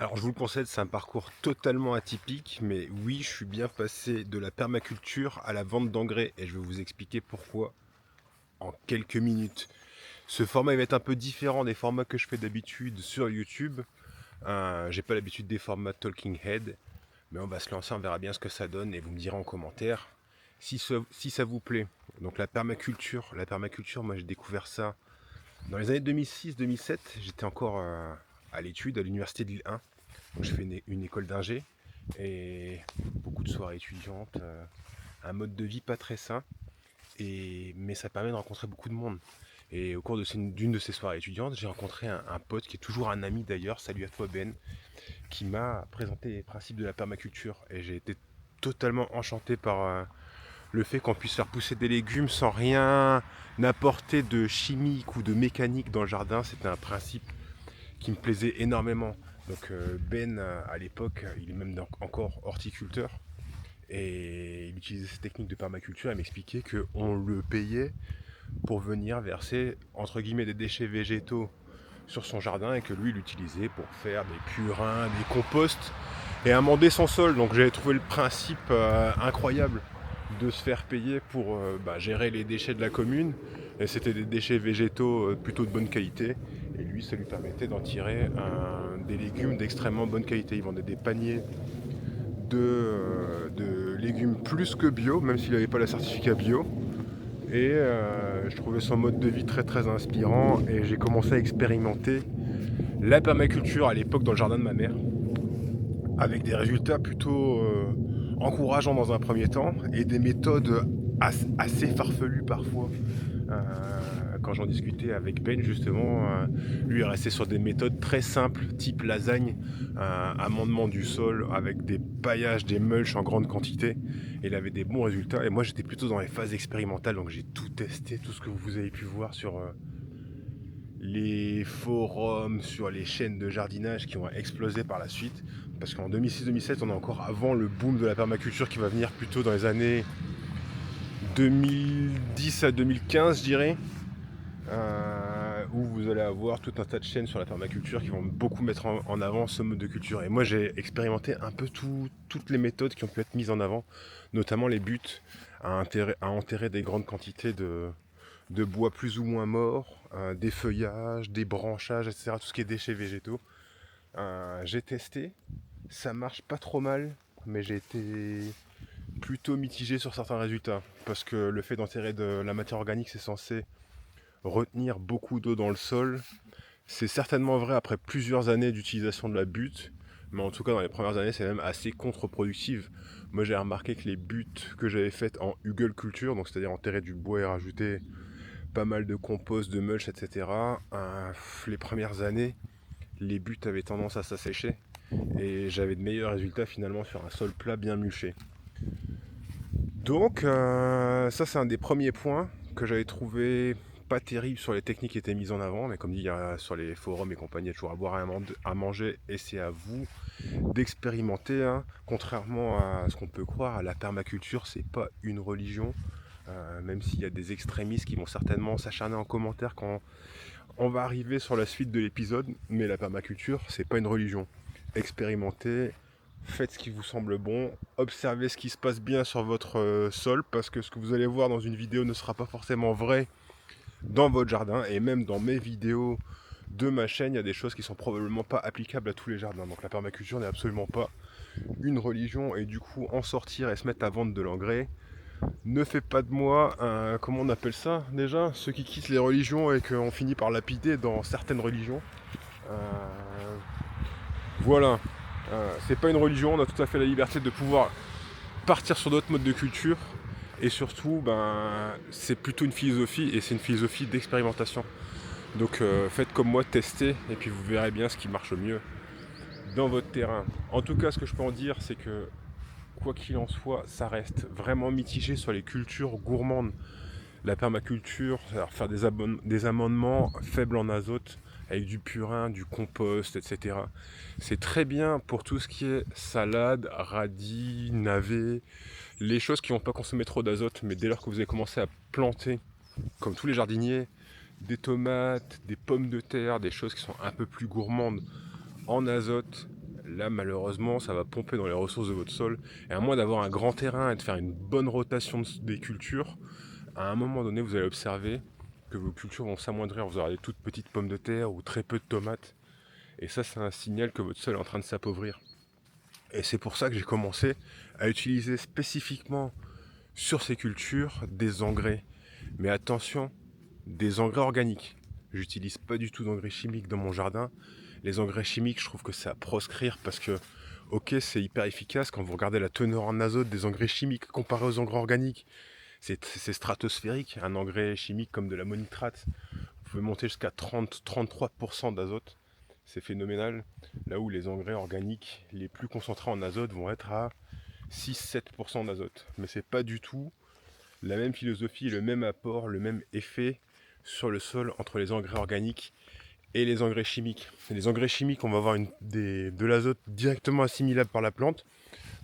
Alors je vous le concède, c'est un parcours totalement atypique, mais oui, je suis bien passé de la permaculture à la vente d'engrais et je vais vous expliquer pourquoi en quelques minutes. Ce format il va être un peu différent des formats que je fais d'habitude sur YouTube. J'ai pas l'habitude des formats Talking Head, mais on va se lancer, on verra bien ce que ça donne et vous me direz en commentaire si ça vous plaît. Donc la permaculture, moi j'ai découvert ça dans les années 2006-2007. J'étais encore à l'étude à l'université de Lille 1. Donc je fais une école d'ingé et beaucoup de soirées étudiantes, un mode de vie pas très sain, mais ça permet de rencontrer beaucoup de monde. Et au cours d'une de ces soirées étudiantes, j'ai rencontré un pote qui est toujours un ami d'ailleurs, salut à toi Ben, qui m'a présenté les principes de la permaculture. Et j'ai été totalement enchanté par le fait qu'on puisse faire pousser des légumes sans rien apporter de chimique ou de mécanique dans le jardin. C'était un principe qui me plaisait énormément. Donc Ben, à l'époque, il est même encore horticulteur. Et il utilisait ces techniques de permaculture et m'expliquait qu'on le payait pour venir verser, entre guillemets, des déchets végétaux sur son jardin et que lui, il l'utilisait pour faire des purins, des composts et amender son sol. Donc j'avais trouvé le principe incroyable de se faire payer pour gérer les déchets de la commune. Et c'était des déchets végétaux plutôt de bonne qualité. Et lui, ça lui permettait d'en tirer des légumes d'extrêmement bonne qualité. Il vendait des paniers de légumes plus que bio, même s'il n'avait pas la certificat bio. Et je trouvais son mode de vie très très inspirant et j'ai commencé à expérimenter la permaculture à l'époque dans le jardin de ma mère, avec des résultats plutôt encourageants dans un premier temps et des méthodes assez farfelues parfois. Quand j'en discutais avec Ben justement, lui est resté sur des méthodes très simples, type lasagne, amendement du sol avec des paillages, des mulches en grande quantité. Et il avait des bons résultats. Et moi j'étais plutôt dans les phases expérimentales, donc j'ai tout testé, tout ce que vous avez pu voir sur les forums, sur les chaînes de jardinage qui ont explosé par la suite. Parce qu'en 2006-2007, on est encore avant le boom de la permaculture qui va venir plutôt dans les années 2010 à 2015, je dirais. Où vous allez avoir tout un tas de chaînes sur la permaculture qui vont beaucoup mettre en avant ce mode de culture. Et moi, j'ai expérimenté un peu toutes les méthodes qui ont pu être mises en avant, notamment les buts à enterrer des grandes quantités de bois plus ou moins morts, des feuillages, des branchages, etc. Tout ce qui est déchets végétaux. J'ai testé, ça marche pas trop mal, mais j'ai été plutôt mitigé sur certains résultats. Parce que le fait d'enterrer de la matière organique, c'est censé retenir beaucoup d'eau dans le sol. C'est certainement vrai après plusieurs années d'utilisation de la butte, mais en tout cas dans les premières années c'est même assez contre-productif. Moi j'ai remarqué que les buttes que j'avais faites en hugel culture, donc c'est-à-dire enterrer du bois et rajouter pas mal de compost, de mulch, etc. Les premières années, les buttes avaient tendance à s'assécher et j'avais de meilleurs résultats finalement sur un sol plat bien mulché. Donc ça c'est un des premiers points que j'avais trouvé pas terrible sur les techniques qui étaient mises en avant, mais comme dit sur les forums et compagnie, il y a toujours à boire et à manger, et c'est à vous d'expérimenter, hein. Contrairement à ce qu'on peut croire, la permaculture c'est pas une religion, même s'il y a des extrémistes qui vont certainement s'acharner en commentaire quand on va arriver sur la suite de l'épisode, mais la permaculture c'est pas une religion. Expérimentez, faites ce qui vous semble bon, observez ce qui se passe bien sur votre sol, parce que ce que vous allez voir dans une vidéo ne sera pas forcément vrai dans votre jardin, et même dans mes vidéos de ma chaîne, il y a des choses qui sont probablement pas applicables à tous les jardins. Donc la permaculture n'est absolument pas une religion, et du coup en sortir et se mettre à vendre de l'engrais ne fait pas de moi un, comment on appelle ça déjà, ceux qui quittent les religions et qu'on finit par lapider dans certaines religions. Euh, voilà. C'est pas une religion, on a tout à fait la liberté de pouvoir partir sur d'autres modes de culture. Et surtout, c'est plutôt une philosophie, et c'est une philosophie d'expérimentation. Donc faites comme moi, testez, et puis vous verrez bien ce qui marche le mieux dans votre terrain. En tout cas, ce que je peux en dire, c'est que quoi qu'il en soit, ça reste vraiment mitigé sur les cultures gourmandes. La permaculture, c'est-à-dire faire des amendements faibles en azote, avec du purin, du compost, etc. C'est très bien pour tout ce qui est salade, radis, navets, les choses qui ne vont pas consommer trop d'azote, mais dès lors que vous avez commencé à planter, comme tous les jardiniers, des tomates, des pommes de terre, des choses qui sont un peu plus gourmandes en azote, là malheureusement ça va pomper dans les ressources de votre sol. Et à moins d'avoir un grand terrain et de faire une bonne rotation des cultures, à un moment donné vous allez observer que vos cultures vont s'amoindrir. Vous aurez des toutes petites pommes de terre ou très peu de tomates. Et ça c'est un signal que votre sol est en train de s'appauvrir. Et c'est pour ça que j'ai commencé à utiliser spécifiquement sur ces cultures des engrais. Mais attention, des engrais organiques. J'utilise pas du tout d'engrais chimiques dans mon jardin. Les engrais chimiques, je trouve que c'est à proscrire parce que, ok, c'est hyper efficace. Quand vous regardez la teneur en azote des engrais chimiques comparé aux engrais organiques, c'est stratosphérique. Un engrais chimique comme de l'ammonitrate, vous pouvez monter jusqu'à 30-33% d'azote. C'est phénoménal. Là où les engrais organiques les plus concentrés en azote vont être à 6-7% d'azote. Mais c'est pas du tout la même philosophie, le même apport, le même effet sur le sol entre les engrais organiques et les engrais chimiques. Les engrais chimiques, on va avoir de l'azote directement assimilable par la plante.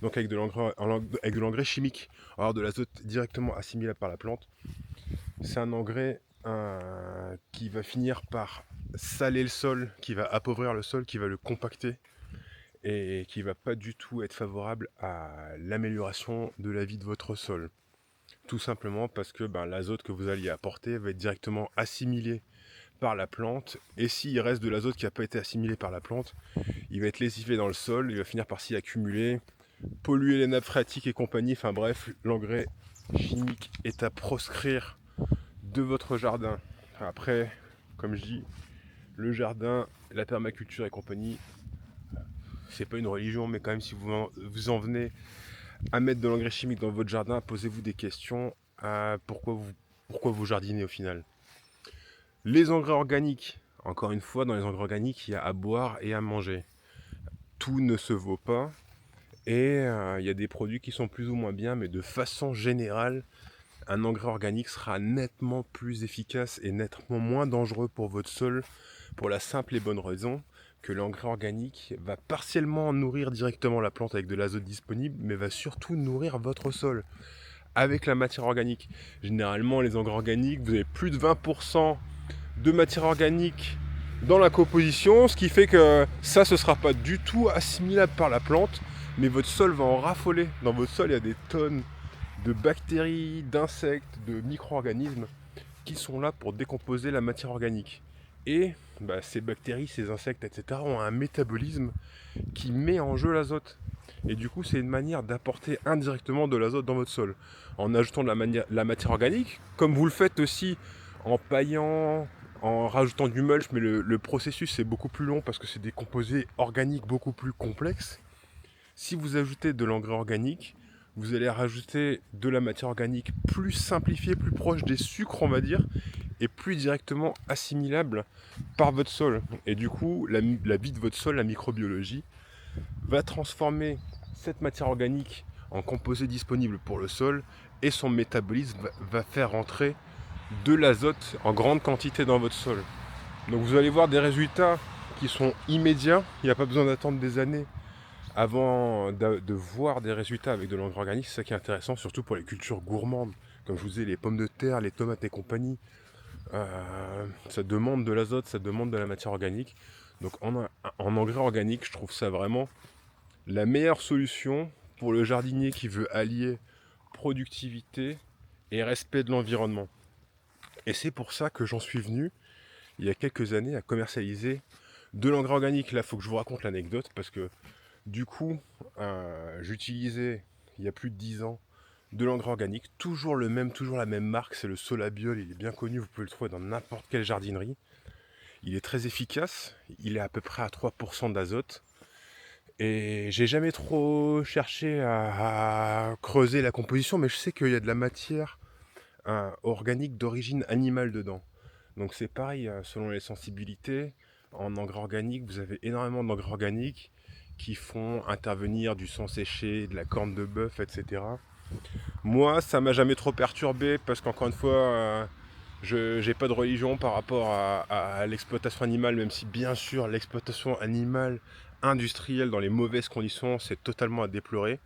Donc avec de l'engrais chimique, on va avoir de l'azote directement assimilable par la plante. C'est un engrais qui va finir par saler le sol, qui va appauvrir le sol, qui va le compacter et qui va pas du tout être favorable à l'amélioration de la vie de votre sol. Tout simplement parce que l'azote que vous alliez apporter va être directement assimilé par la plante. Et s'il reste de l'azote qui n'a pas été assimilé par la plante, il va être lessivé dans le sol, il va finir par s'y accumuler, polluer les nappes phréatiques et compagnie. Enfin bref, l'engrais chimique est à proscrire de votre jardin. Après, comme je dis, le jardin, la permaculture et compagnie, c'est pas une religion, mais quand même si vous en venez à mettre de l'engrais chimique dans votre jardin, posez-vous des questions à pourquoi vous jardinez au final. Les engrais organiques, encore une fois, dans les engrais organiques, il y a à boire et à manger. Tout ne se vaut pas et il y a des produits qui sont plus ou moins bien, mais de façon générale, un engrais organique sera nettement plus efficace et nettement moins dangereux pour votre sol pour la simple et bonne raison que l'engrais organique va partiellement nourrir directement la plante avec de l'azote disponible, mais va surtout nourrir votre sol avec la matière organique. Généralement, les engrais organiques, vous avez plus de 20% de matière organique dans la composition, ce qui fait que ça, ce ne sera pas du tout assimilable par la plante, mais votre sol va en raffoler. Dans votre sol, il y a des tonnes de bactéries, d'insectes, de micro-organismes qui sont là pour décomposer la matière organique. Et ces bactéries, ces insectes, etc. ont un métabolisme qui met en jeu l'azote. Et du coup, c'est une manière d'apporter indirectement de l'azote dans votre sol. En ajoutant de la matière organique, comme vous le faites aussi en paillant, en rajoutant du mulch, mais le processus c'est beaucoup plus long parce que c'est des composés organiques beaucoup plus complexes. Si vous ajoutez de l'engrais organique, vous allez rajouter de la matière organique plus simplifiée, plus proche des sucres, on va dire, et plus directement assimilable par votre sol. Et du coup, la vie de votre sol, la microbiologie, va transformer cette matière organique en composé disponible pour le sol et son métabolisme va faire rentrer de l'azote en grande quantité dans votre sol. Donc vous allez voir des résultats qui sont immédiats. Il n'y a pas besoin d'attendre des années avant de voir des résultats avec de l'engrais organique. C'est ça qui est intéressant, surtout pour les cultures gourmandes. Comme je vous disais, les pommes de terre, les tomates et compagnie. Ça demande de l'azote, ça demande de la matière organique. Donc en engrais organique, je trouve ça vraiment la meilleure solution pour le jardinier qui veut allier productivité et respect de l'environnement. Et c'est pour ça que j'en suis venu, il y a quelques années, à commercialiser de l'engrais organique. Là, il faut que je vous raconte l'anecdote, parce que du coup, j'utilisais, il y a plus de 10 ans, de l'engrais organique, toujours le même, toujours la même marque, c'est le Solabiol, il est bien connu, vous pouvez le trouver dans n'importe quelle jardinerie. Il est très efficace, il est à peu près à 3% d'azote. Et j'ai jamais trop cherché à creuser la composition, mais je sais qu'il y a de la matière organique d'origine animale dedans. Donc c'est pareil, selon les sensibilités. En engrais organique, vous avez énormément d'engrais organiques qui font intervenir du sang séché, de la corne de bœuf, etc. Moi, ça m'a jamais trop perturbé parce qu'encore une fois, je n'ai pas de religion par rapport à l'exploitation animale, même si bien sûr l'exploitation animale industrielle dans les mauvaises conditions, c'est totalement à déplorer.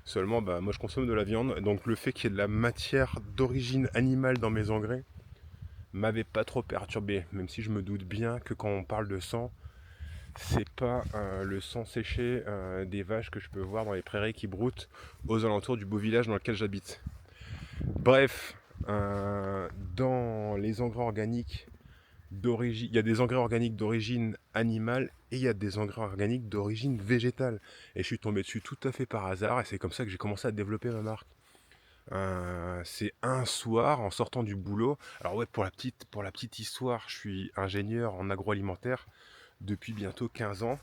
Seulement, moi je consomme de la viande, donc le fait qu'il y ait de la matière d'origine animale dans mes engrais m'avait pas trop perturbé, même si je me doute bien que quand on parle de sang, c'est pas le sang séché des vaches que je peux voir dans les prairies qui broutent aux alentours du beau village dans lequel j'habite. Bref, dans les engrais organiques d'origine, il y a des engrais organiques d'origine animale et il y a des engrais organiques d'origine végétale. Et je suis tombé dessus tout à fait par hasard et c'est comme ça que j'ai commencé à développer ma marque. C'est un soir en sortant du boulot. Alors ouais, pour la petite histoire, je suis ingénieur en agroalimentaire depuis bientôt 15 ans.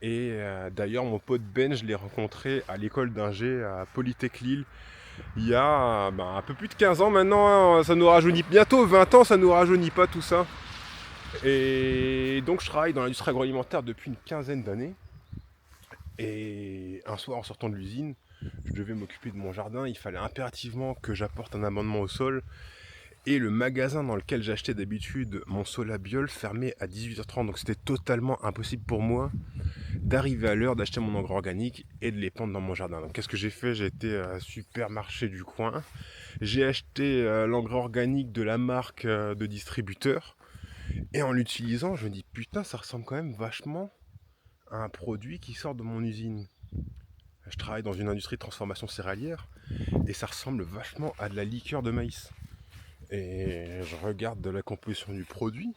Et d'ailleurs, mon pote Ben, je l'ai rencontré à l'école d'ingé à Polytech Lille il y a un peu plus de 15 ans maintenant. Ça nous rajeunit bientôt 20 ans, ça nous rajeunit pas tout ça. Et donc je travaille dans l'industrie agroalimentaire depuis une quinzaine d'années. Et un soir en sortant de l'usine, je devais m'occuper de mon jardin. Il fallait impérativement que j'apporte un amendement au sol. Et le magasin dans lequel j'achetais d'habitude mon Solabiol fermait à 18h30. Donc c'était totalement impossible pour moi d'arriver à l'heure d'acheter mon engrais organique et de les pendre dans mon jardin. Donc qu'est-ce que j'ai fait? J'ai été à un supermarché du coin. J'ai acheté l'engrais organique de la marque de distributeur. Et en l'utilisant, je me dis putain, ça ressemble quand même vachement à un produit qui sort de mon usine. Je travaille dans une industrie de transformation céréalière et ça ressemble vachement à de la liqueur de maïs. Et je regarde de la composition du produit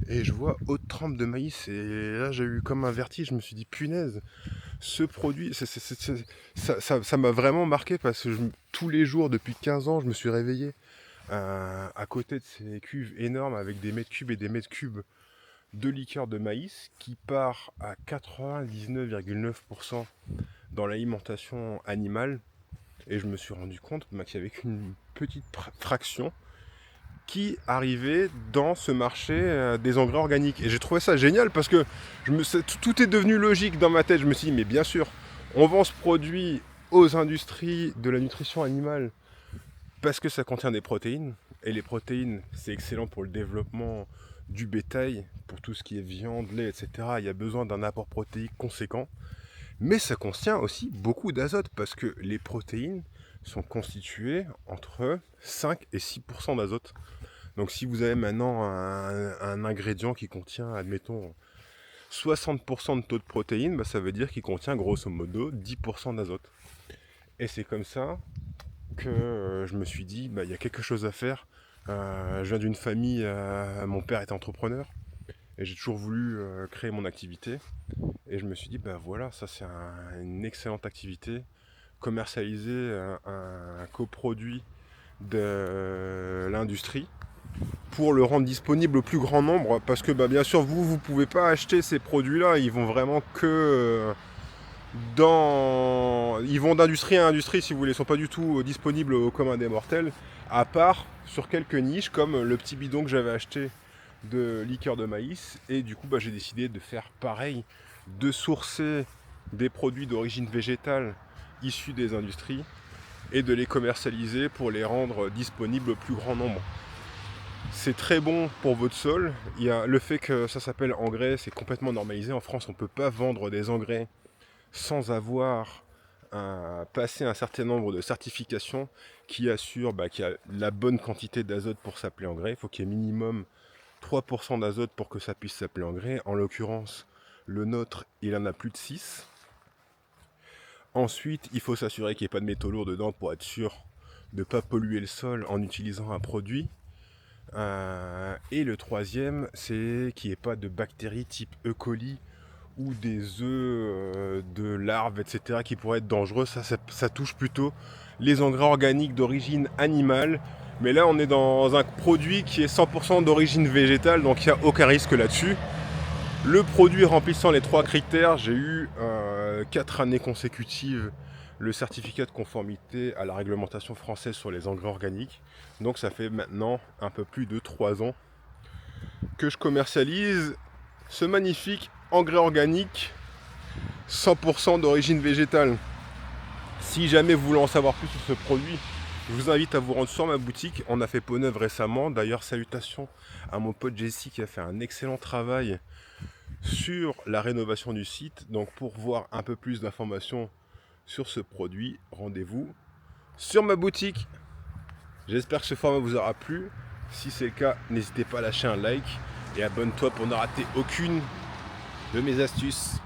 et je vois haute trempe de maïs. Et là, j'ai eu comme un vertige. Je me suis dit, punaise, ce produit, ça m'a vraiment marqué parce que tous les jours, depuis 15 ans, je me suis réveillé à côté de ces cuves énormes avec des mètres cubes et des mètres cubes de liqueur de maïs qui part à 99,9% dans l'alimentation animale. Et je me suis rendu compte qu'il n'y avait qu'une petite fraction qui arrivait dans ce marché des engrais organiques. Et j'ai trouvé ça génial parce que tout est devenu logique dans ma tête. Je me suis dit, mais bien sûr, on vend ce produit aux industries de la nutrition animale parce que ça contient des protéines. Et les protéines, c'est excellent pour le développement du bétail, pour tout ce qui est viande, lait, etc. Il y a besoin d'un apport protéique conséquent. Mais ça contient aussi beaucoup d'azote parce que les protéines sont constituées entre 5 et 6% d'azote. Donc si vous avez maintenant un ingrédient qui contient, admettons, 60% de taux de protéines, bah, ça veut dire qu'il contient grosso modo 10% d'azote. Et c'est comme ça que je me suis dit, bah, y a quelque chose à faire. Je viens d'une famille, mon père était entrepreneur, et j'ai toujours voulu créer mon activité. Et je me suis dit, bah voilà, ça c'est une excellente activité. Commercialiser un coproduit de l'industrie pour le rendre disponible au plus grand nombre, parce que bah, bien sûr vous pouvez pas acheter ces produits là, ils vont vraiment que ils vont d'industrie à industrie si vous voulez, ils sont pas du tout disponibles au commun des mortels, à part sur quelques niches comme le petit bidon que j'avais acheté de liqueur de maïs. Et du coup bah, j'ai décidé de faire pareil, de sourcer des produits d'origine végétale issus des industries et de les commercialiser pour les rendre disponibles au plus grand nombre. C'est très bon pour votre sol. Il y a le fait que ça s'appelle engrais, c'est complètement normalisé. En France, on ne peut pas vendre des engrais sans avoir passé un certain nombre de certifications qui assurent qu'il y a la bonne quantité d'azote pour s'appeler engrais. Il faut qu'il y ait minimum 3% d'azote pour que ça puisse s'appeler engrais. En l'occurrence, le nôtre, il en a plus de 6. Ensuite, il faut s'assurer qu'il n'y ait pas de métaux lourds dedans pour être sûr de ne pas polluer le sol en utilisant un produit. Et le troisième, c'est qu'il n'y ait pas de bactéries type E. coli ou des œufs de larves, etc. qui pourraient être dangereux. Ça touche plutôt les engrais organiques d'origine animale. Mais là, on est dans un produit qui est 100% d'origine végétale, donc il n'y a aucun risque là-dessus. Le produit remplissant les 3 critères, j'ai eu 4 années consécutives le certificat de conformité à la réglementation française sur les engrais organiques. Donc ça fait maintenant un peu plus de 3 ans que je commercialise ce magnifique engrais organique 100% d'origine végétale. Si jamais vous voulez en savoir plus sur ce produit, je vous invite à vous rendre sur ma boutique. On a fait peau neuve récemment. D'ailleurs, salutations à mon pote Jessie qui a fait un excellent travail sur la rénovation du site. Donc pour voir un peu plus d'informations sur ce produit, rendez-vous sur ma boutique. J'espère que ce format vous aura plu. Si c'est le cas, n'hésitez pas à lâcher un like et abonne-toi pour ne rater aucune de mes astuces.